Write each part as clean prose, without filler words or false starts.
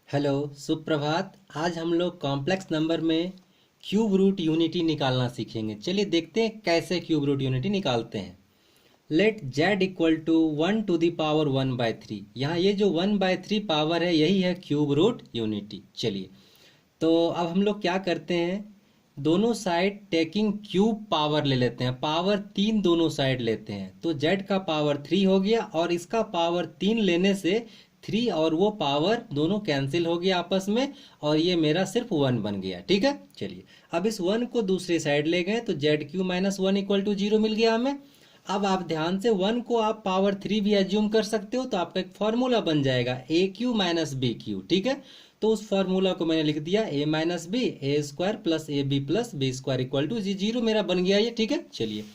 Hello, सुप्रभात। आज हम लोग कॉम्प्लेक्स नंबर में क्यूब रूट यूनिटी निकालना सीखेंगे। चलिए देखते हैं कैसे क्यूब रूट यूनिटी निकालते हैं। Let Z equal to 1 to the power 1/3। यहाँ ये जो 1/3 पावर है यही है क्यूब रूट यूनिटी। चलिए तो अब हम लोग क्या करते हैं, दोनों साइड टेकिंग क्यूब पावर ले लेते हैं। पावर 3 दोनों साइड लेते हैं तो जेड का पावर 3 हो गया और इसका पावर 3 लेने से 3 और वो पावर दोनों कैंसिल हो गया आपस में और ये मेरा सिर्फ 1 बन गया। ठीक है, चलिए अब इस 1 को दूसरे साइड ले गए तो Z cube minus 1 equal to 0 मिल गया हमें। अब आप ध्यान से 1 को आप पावर 3 भी एज्यूम कर सकते हो तो आपका एक फॉर्मूला बन जाएगा A cube minus B cube. ठीक है, तो उस फॉर्मूला को मैंने लिख दिया A minus B A square plus A B plus B square equal to G. 0 मेरा बन गया ये। ठीक है, चलिए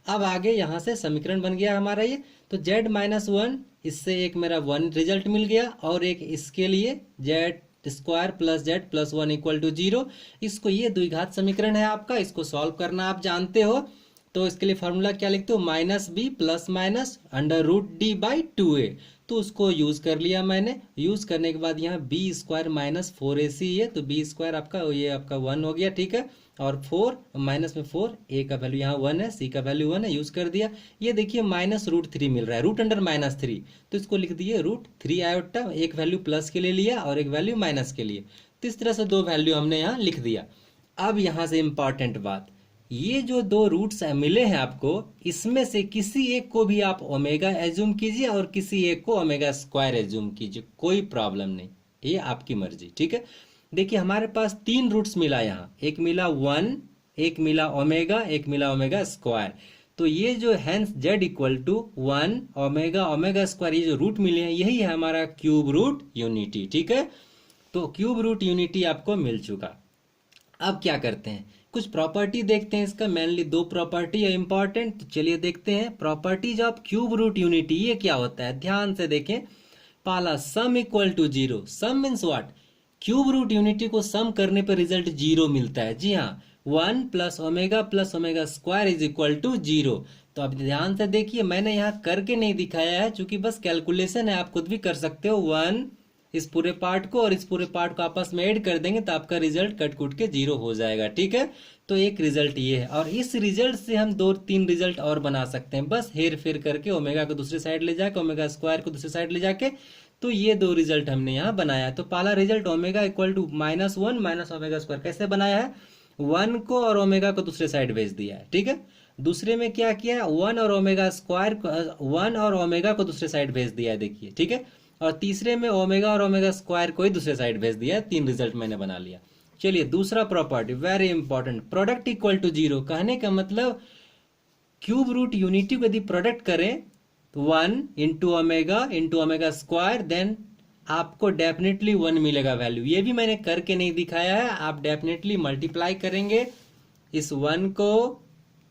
अब आगे यहाँ से समीकरण बन गया हमारा ये। तो जेड माइनस 1, इससे एक मेरा 1 रिजल्ट मिल गया और एक इसके लिए Z square plus Z plus 1 equal to 0। इसको ये द्विघात समीकरण है आपका, इसको सॉल्व करना आप जानते हो। तो इसके लिए फॉर्मूला क्या लिखते हो, minus B plus minus under root D by 2a। तो उसको यूज कर लिया मैंने। यूज करने के बाद यहाँ बी स्क्वायर माइनस 4ac है तो बी स्क्वायर आपका ये आपका 1 हो गया। ठीक है, और 4 माइनस में 4, ए का वैल्यू यहाँ 1 है, सी का वैल्यू 1 है, यूज कर दिया। ये देखिए माइनस रूट 3 मिल रहा है, रूट अंडर माइनस 3, तो इसको लिख दिए रूट 3 आयोटा। एक वैल्यू प्लस के लिए लिया और एक वैल्यू माइनस के लिए, तो इस तरह से दो वैल्यू हमने यहाँ लिख दिया। अब यहाँ से इंपॉर्टेंट बात, ये जो दो रूट्स मिले हैं आपको, इसमें से किसी एक को भी आप ओमेगा एज्यूम कीजिए और किसी एक को ओमेगा स्क्वायर एज्यूम कीजिए, कोई प्रॉब्लम नहीं, ये आपकी मर्जी। ठीक है, देखिए हमारे पास 3 रूट्स मिला यहाँ, एक मिला 1, एक मिला ओमेगा, एक मिला ओमेगा स्क्वायर। तो ये जो hence Z equal to 1 omega omega square, ये जो रूट मिले हैं यही है हमारा क्यूब रूट यूनिटी। ठीक है, तो क्यूब रूट यूनिटी आपको मिल चुका। अब क्या करते हैं, कुछ प्रॉपर्टी देखते हैं। इसका मेनली 2 प्रॉपर्टी है इंपॉर्टेंट, तो चलिए देखते हैं properties of cube root unity. ये क्या होता है, ध्यान से देखें। पहला, sum equal to 0। Sum means what, cube root unity को सम करने पर रिजल्ट 0 मिलता है। जी हाँ, 1 plus omega square is equal to 0। तो अब ध्यान से देखिए, मैंने यहाँ करके नहीं दिखाया है क्योंकि बस कैलकुलेशन है, आप खुद भी कर सकते हो। 1 इस पूरे पार्ट को और इस पूरे पार्ट को आपस में ऐड कर देंगे तो आपका रिजल्ट कट कुट के 0 हो जाएगा। ठीक है, तो एक रिजल्ट ये है और इस रिजल्ट से हम 2-3 रिजल्ट और बना सकते हैं, बस हेर फेर करके ओमेगा को दूसरी साइड ले जाके ओमेगा स्क्वायर को दूसरी साइड ले जाके। तो ये 2 रिजल्ट हमने यहाँ बनाया। तो पहला result omega equal to -1 minus omega square, कैसे बनाया है, 1 को और ओमेगा को दूसरे साइड भेज दिया है। ठीक है, दूसरे में क्या किया है, 1 और ओमेगा स्क्वायर, 1 और ओमेगा को दूसरे साइड भेज दिया है, देखिए। ठीक है, और तीसरे में ओमेगा और ओमेगा स्क्वायर को ही दूसरे साइड भेज दिया। 3 रिजल्ट मैंने बना लिया। चलिए दूसरा property very important, product equal to 0। कहने का मतलब क्यूब रूट यूनिटी को यदि प्रोडक्ट करें तो 1 इंटू ओमेगा स्क्वायर, देन आपको डेफिनेटली 1 मिलेगा वैल्यू। ये भी मैंने करके नहीं दिखाया है, आप डेफिनेटली मल्टीप्लाई करेंगे इस 1 को,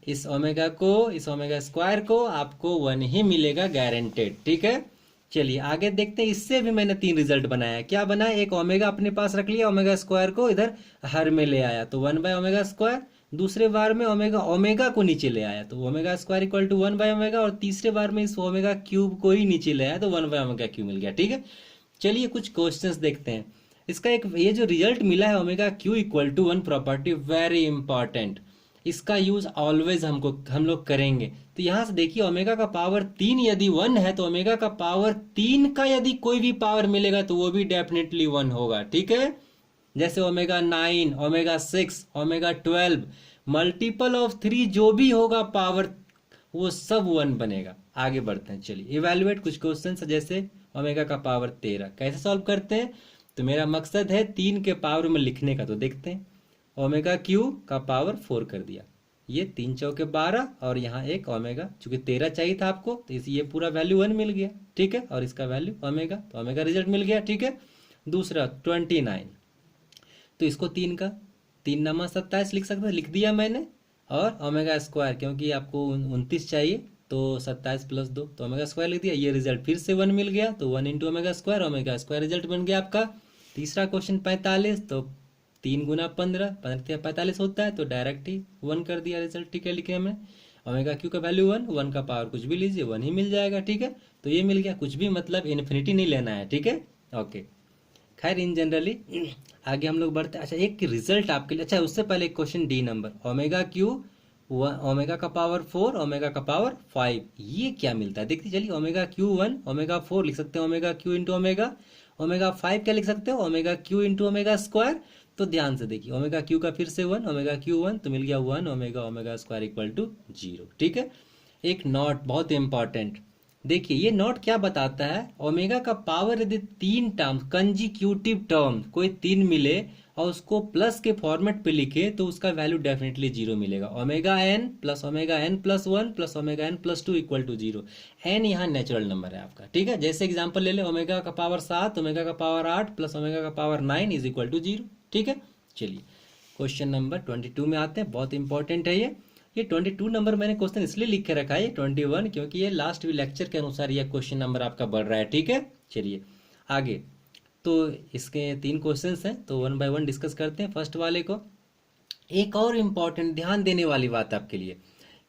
इस ओमेगा को, इस ओमेगा स्क्वायर को, आपको 1 ही मिलेगा गारंटेड। ठीक है, चलिए आगे देखते हैं। इससे भी मैंने 3 रिजल्ट बनाया। क्या बनाया, एक ओमेगा अपने पास रख लिया, ओमेगा स्क्वायर को इधर हर में ले आया तो 1 बाय ओमेगा स्क्वायर। दूसरे बार में ओमेगा को नीचे ले आया तो omega square equal to 1 by omega, और तीसरे बार में इस ओमेगा क्यूब को ही नीचे ले आया तो 1 बाय ओमेगा क्यूब मिल गया। ठीक है, चलिए कुछ क्वेश्चंस देखते हैं। इसका एक ये जो रिजल्ट मिला है omega cube equal to 1 property, very important, इसका यूज ऑलवेज हम लोग करेंगे। तो यहां से देखिए ओमेगा का पावर 3 यदि 1 है तो ओमेगा का पावर 3 का यदि कोई भी पावर मिलेगा तो वो भी डेफिनेटली 1 होगा। ठीक है, जैसे omega 9, omega 6, omega 12, multiple of 3 जो भी होगा पावर, वो सब 1 बनेगा। आगे बढ़ते हैं, चलिए इवेल्युएट कुछ क्वेश्चन। जैसे ओमेगा का पावर 13 कैसे सॉल्व करते हैं, तो मेरा मकसद है 3 के पावर में लिखने का। तो देखते हैं, ओमेगा क्यू का पावर 4 कर दिया, ये 3 चौके 12 और यहाँ एक ओमेगा, चूंकि 13 चाहिए था आपको तो ये पूरा वैल्यू 1 मिल गया। ठीक है, और इसका वैल्यू ओमेगा, तो ओमेगा रिजल्ट मिल गया। ठीक है, दूसरा 29, तो इसको 3 का 3 नमा 27 लिख सकते, लिख दिया मैंने। और ओमेगा स्क्वायर, क्योंकि आपको 29 चाहिए तो 27 प्लस 2 तो ओमेगा स्क्वायर लिख दिया। ये रिजल्ट फिर से 1 मिल गया तो 1 इंटू ओमेगा स्क्वायर रिजल्ट बन गया आपका। तीसरा क्वेश्चन 45, तो 3 गुना 15, 45 होता है तो डायरेक्ट ही 1 कर दिया रिजल्ट। ठीक है, लिखे हमने ओमेगा क्यू का वैल्यू 1, 1 का पावर कुछ भी लीजिए 1 ही मिल जाएगा। ठीक है, तो ये मिल गया, कुछ भी मतलब इन्फिनिटी नहीं लेना है। ठीक है, ओके। खैर इन जनरली आगे हम लोग बढ़ते हैं। अच्छा एक रिजल्ट आपके लिए, अच्छा उससे पहले एक question D number, omega cube omega का पावर 4 ओमेगा का पावर 5, ये क्या मिलता है देखते चलिए। ओमेगा क्यू 1 ओमेगा 4 लिख सकते हैं, omega cube into omega, omega 5 क्या लिख सकते हो, omega cube into omega square. तो ध्यान से देखिए ओमेगा क्यू का फिर से 1, ओमेगा क्यू 1 तो मिल गया 1 omega omega square equal to 0। ठीक है, एक नॉट बहुत इंपॉर्टेंट, देखिए ये नोट क्या बताता है, ओमेगा का पावर यदि तीन टर्म कंजिक्यूटिव टर्म कोई तीन मिले और उसको प्लस के फॉर्मेट पे लिखे तो उसका वैल्यू डेफिनेटली 0 मिलेगा। Omega N plus 1 plus omega N plus 2 equal to 0। N यहाँ नेचुरल नंबर है आपका। ठीक है, जैसे एग्जांपल ले ले, ओमेगा का पावर 7 ओमेगा का पावर 8 प्लस ओमेगा का पावर 9 इज इक्वल टू 0। ठीक है, चलिए क्वेश्चन नंबर 22 में आते हैं, बहुत इंपॉर्टेंट है ये 22 नंबर मैंने क्वेश्चन इसलिए लिख के रखा है 21 क्योंकि ये लास्ट लेक्चर के अनुसार ये क्वेश्चन नंबर आपका बढ़ रहा है। ठीक है, चलिए आगे, तो इसके 3 क्वेश्चंस हैं तो 1 बाय 1 डिस्कस करते हैं। फर्स्ट वाले को, एक और इम्पॉर्टेंट ध्यान देने वाली बात आपके लिए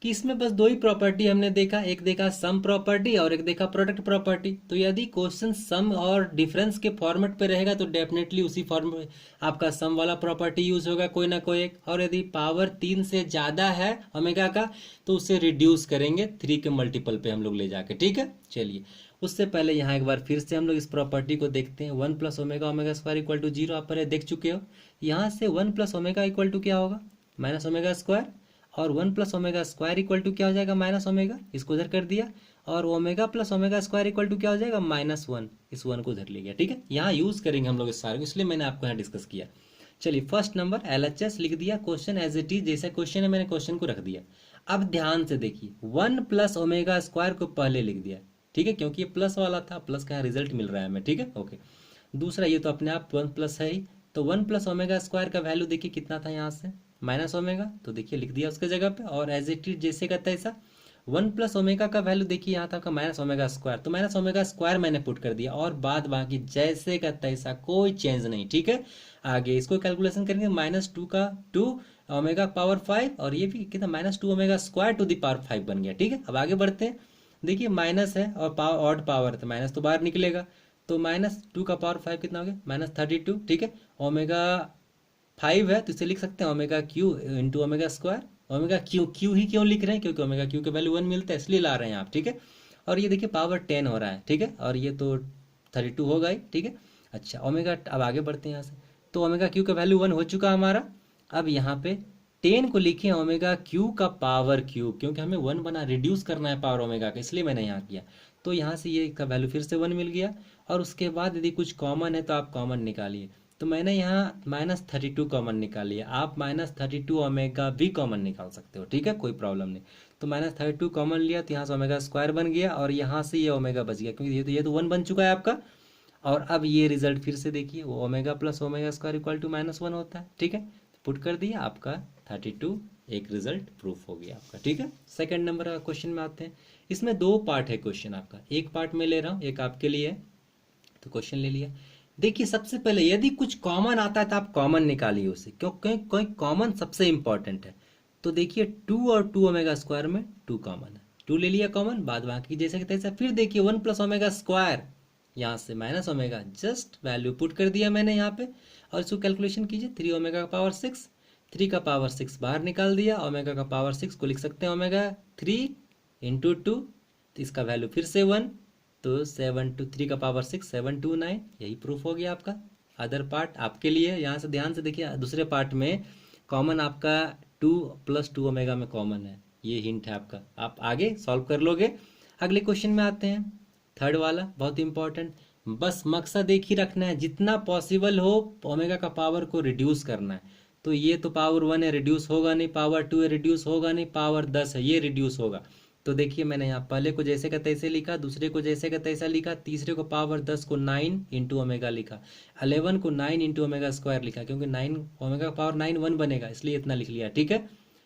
कि इसमें बस 2 ही प्रॉपर्टी हमने देखा, एक देखा सम प्रॉपर्टी और एक देखा प्रोडक्ट प्रॉपर्टी। तो यदि क्वेश्चन सम और डिफरेंस के फॉर्मेट पे रहेगा तो डेफिनेटली उसी फॉर्म में आपका सम वाला प्रॉपर्टी यूज होगा कोई ना कोई एक, और यदि पावर 3 से ज्यादा है ओमेगा का तो उसे रिड्यूस करेंगे 3 के मल्टीपल पे हम लोग ले जाके। ठीक है, चलिए उससे पहले यहाँ एक बार फिर से हम लोग इस प्रॉपर्टी को देखते हैं। 1 plus omega omega square equal to 0 आप पहले देख चुके हो। यहाँ से 1 प्लस ओमेगा इक्वल टू क्या होगा, माइनस ओमेगा स्क्वायर, और 1 plus omega square equal to क्या हो जाएगा, माइनस ओमेगा, इसको उधर कर दिया, और omega plus omega square equal to क्या हो जाएगा, -1, इस 1 को उधर ले गया। ठीक है, यहाँ यूज करेंगे हम लोग इस सारे को, इसलिए मैंने आपको यहाँ डिस्कस किया। चलिए फर्स्ट नंबर LHS लिख दिया, क्वेश्चन एज इट इज जैसा क्वेश्चन है मैंने क्वेश्चन को रख दिया। अब ध्यान से देखिए 1 प्लस ओमेगा स्क्वायर को पहले लिख दिया। ठीक है, क्योंकि ये प्लस वाला था, प्लस का रिजल्ट मिल रहा है हमें। ठीक है, ओके। दूसरा ये तो अपने आप 1 प्लस है ही, तो 1 प्लस ओमेगा स्क्वायर का वैल्यू देखिए कितना था यहाँ से, माइनस ओमेगा, तो देखिए लिख दिया उसके जगह पे, और एज इट इज जैसे का तैसा 1 प्लस ओमेगा का वैल्यू देखिए यहाँ था माइनस ओमेगा स्क्वायर, तो माइनस ओमेगा स्क्वायर मैंने पुट कर दिया, और बाद बाकी जैसे का तैसा कोई चेंज नहीं। ठीक है, आगे इसको कैलकुलेशन करेंगे, -2 का 2 ओमेगा पावर 5, और ये भी कितना -2 omega square to the power 5 बन गया। ठीक है, अब आगे बढ़ते हैं, देखिए माइनस है और पावर ऑड पावर है तो माइनस तो बाहर निकलेगा, तो -2 का पावर 5 कितना हो गया, -32। ठीक है, ओमेगा 5 है तो इसे लिख सकते हैं omega cube into omega square. Omega cube ही क्यों लिख रहे हैं, क्योंकि ओमेगा क्यू के वैल्यू 1 मिलता है इसलिए ला रहे हैं आप। ठीक है, और ये देखिए पावर 10 हो रहा है। ठीक है, और ये तो 32 होगा ही। ठीक है, अच्छा ओमेगा, अब आगे बढ़ते हैं यहाँ से, तो ओमेगा क्यू का वैल्यू 1 हो चुका हमारा। अब यहाँ पे 10 को लिखे ओमेगा क्यू का पावर क्यूब, क्योंकि हमें 1 बना रिड्यूस करना है पावर ओमेगा का, इसलिए मैंने यहाँ किया। तो यहाँ से ये का वैल्यू फिर से 1 मिल गया, और उसके बाद यदि कुछ कॉमन है तो आप कॉमन निकालिए, तो मैंने यहाँ -32 कॉमन निकाल लिया। आप -32 ओमेगा भी कॉमन निकाल सकते हो। ठीक है, कोई प्रॉब्लम नहीं। तो -32 कॉमन लिया तो यहाँ से ओमेगा स्क्वायर बन गया, और यहाँ से ये ओमेगा बच गया, क्योंकि ये तो 1 बन चुका है आपका। और अब ये रिजल्ट फिर से देखिए, वो omega plus omega square equal to -1 होता है। ठीक है, पुट कर दिया, आपका 32 एक रिजल्ट प्रूफ हो गया आपका। ठीक है, सेकंड नंबर का क्वेश्चन में आते हैं। इसमें 2 पार्ट है क्वेश्चन आपका, एक पार्ट में ले रहा हूँ, एक आपके लिए है, तो क्वेश्चन ले लिया। देखिए सबसे पहले यदि कुछ कॉमन आता है तो आप कॉमन निकालिए उसे, क्योंकि कोई कॉमन सबसे इंपॉर्टेंट है। तो देखिए 2 और 2 ओमेगा स्क्वायर में 2 कॉमन है, 2 ले लिया कॉमन, बाद बाकी जैसे कि तैसा। फिर देखिए 1 प्लस ओमेगा स्क्वायर, यहाँ से minus omega, just value put कर दिया मैंने यहाँ पे, और इसको कैलकुलेशन कीजिए। 3 ओमेगा का पावर 6, 3 का पावर 6 बाहर निकाल दिया, ओमेगा का पावर 6 को लिख सकते हैं ओमेगा 3 इंटू 2, तो इसका वैल्यू फिर से 1, तो 7 टू 3 का पावर 6 729, यही प्रूफ हो गया आपका। अदर पार्ट आपके लिए, यहाँ से ध्यान से देखिए, दूसरे पार्ट में कॉमन आपका 2 प्लस 2 ओमेगा में कॉमन है, ये हिंट है आपका, आप आगे सॉल्व कर लोगे। अगले क्वेश्चन में आते हैं, थर्ड वाला बहुत इंपॉर्टेंट। बस मकसद एक ही रखना है, जितना पॉसिबल हो ओमेगा का पावर को रिड्यूस करना है। तो ये तो पावर 1 है, रिड्यूस होगा नहीं, पावर 2 है, रिड्यूस होगा नहीं, पावर 10 है, ये रिड्यूस होगा। तो देखिए मैंने यहाँ पहले को जैसे का तैसे लिखा, दूसरे को जैसे का तैसा लिखा, तीसरे को पावर 10 को 9 इंटू ओमेगा लिखा, 11 को 9 इंटू ओमेगा स्क्वायर लिखा, क्योंकि 9 ओमेगा का पावर 9 1 बनेगा, इसलिए इतना लिख लिया। ठीक है,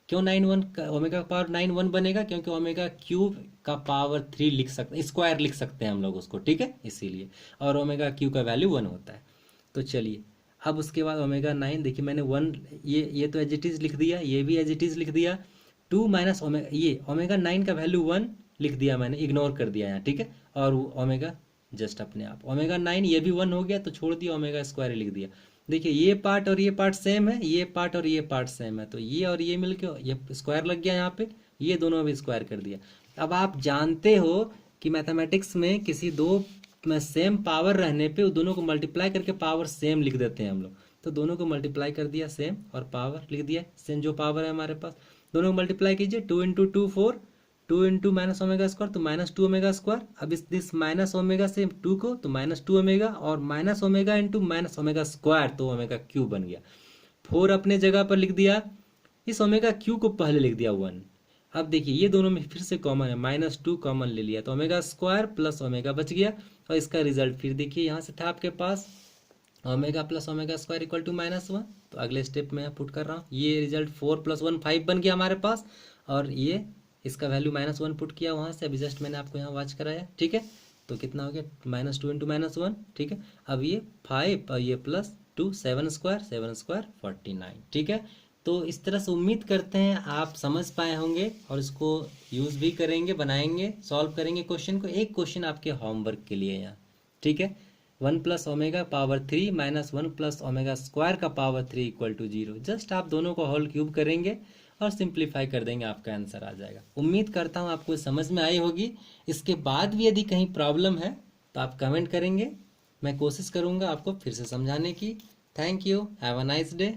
क्यों 9 1 ओमेगा का पावर 9 1 बनेगा, क्योंकि ओमेगा क्यूब का पावर 3 लिख सकते, स्क्वायर लिख सकते हैं हम लोग उसको। ठीक है, इसीलिए, और ओमेगा क्यूब का वैल्यू 1 होता है। तो चलिए अब उसके बाद ओमेगा 9, देखिए मैंने 1 ये तो एज इट इज लिख दिया, ये भी एज इट इज लिख दिया। 2 माइनस ओमेगा, ये ओमेगा 9 का वैल्यू 1 लिख दिया मैंने, इग्नोर कर दिया यहाँ। ठीक है, और ओमेगा जस्ट अपने आप। ओमेगा 9 ये भी 1 हो गया तो छोड़ दिया, ओमेगा स्क्वायर लिख दिया। देखिए ये पार्ट और ये पार्ट सेम है, ये पार्ट और ये पार्ट सेम है, तो ये और ये मिलके ये स्क्वायर लग गया यहाँ पे, ये दोनों भी स्क्वायर कर दिया। अब आप जानते हो कि मैथमेटिक्स में किसी दो में सेम पावर रहने पे उन दोनों को मल्टीप्लाई करके पावर सेम लिख देते हैं हम लोग। तो दोनों को मल्टीप्लाई कर दिया सेम और पावर लिख दिया सेम, जो पावर है हमारे पास दोनों को मल्टीप्लाई कीजिए। 2 into 2 4, 2 into minus omega square तो माइनस 2 ओमेगा स्क्वायर। अब इस माइनस ओमेगा से 2 को तो माइनस 2 ओमेगा, और minus omega into minus omega square तो ओमेगा क्यूब बन गया। 4 अपने जगह पर लिख दिया, इस ओमेगा क्यू को पहले लिख दिया 1। अब देखिए ये दोनों में फिर से कॉमन है, माइनस 2 कॉमन ले लिया तो ओमेगा स्क्वायर प्लस ओमेगा बच गया। और इसका रिजल्ट फिर देखिए यहाँ से था आपके पास omega plus omega square equal to -1। तो अगले स्टेप में पुट कर रहा हूँ, ये रिजल्ट 4 + 1 5 बन गया हमारे पास, और ये इसका वैल्यू -1 पुट किया वहाँ से, अभी जस्ट मैंने आपको यहाँ वाच कराया, ठीक है। तो कितना हो गया, -2 इंटू -1, ठीक है। अब ये 5 और ये +2 7 स्क्वायर 7 स्क्वायर 49, ठीक है। तो इस तरह से उम्मीद करते हैं आप समझ पाए होंगे और इसको यूज़ भी करेंगे, बनाएंगे, सॉल्व करेंगे क्वेश्चन को। एक क्वेश्चन आपके होमवर्क के लिए यहाँ, ठीक है। 1 + ओमेगा पावर 3 - 1 + ओमेगा स्क्वायर का पावर 3 इक्वल टू 0। जस्ट आप दोनों को होल क्यूब करेंगे और सिंप्लीफाई कर देंगे, आपका आंसर आ जाएगा। उम्मीद करता हूँ आपको समझ में आई होगी। इसके बाद भी यदि कहीं प्रॉब्लम है तो आप कमेंट करेंगे, मैं कोशिश करूँगा आपको फिर से समझाने की। Thank you, have a nice day.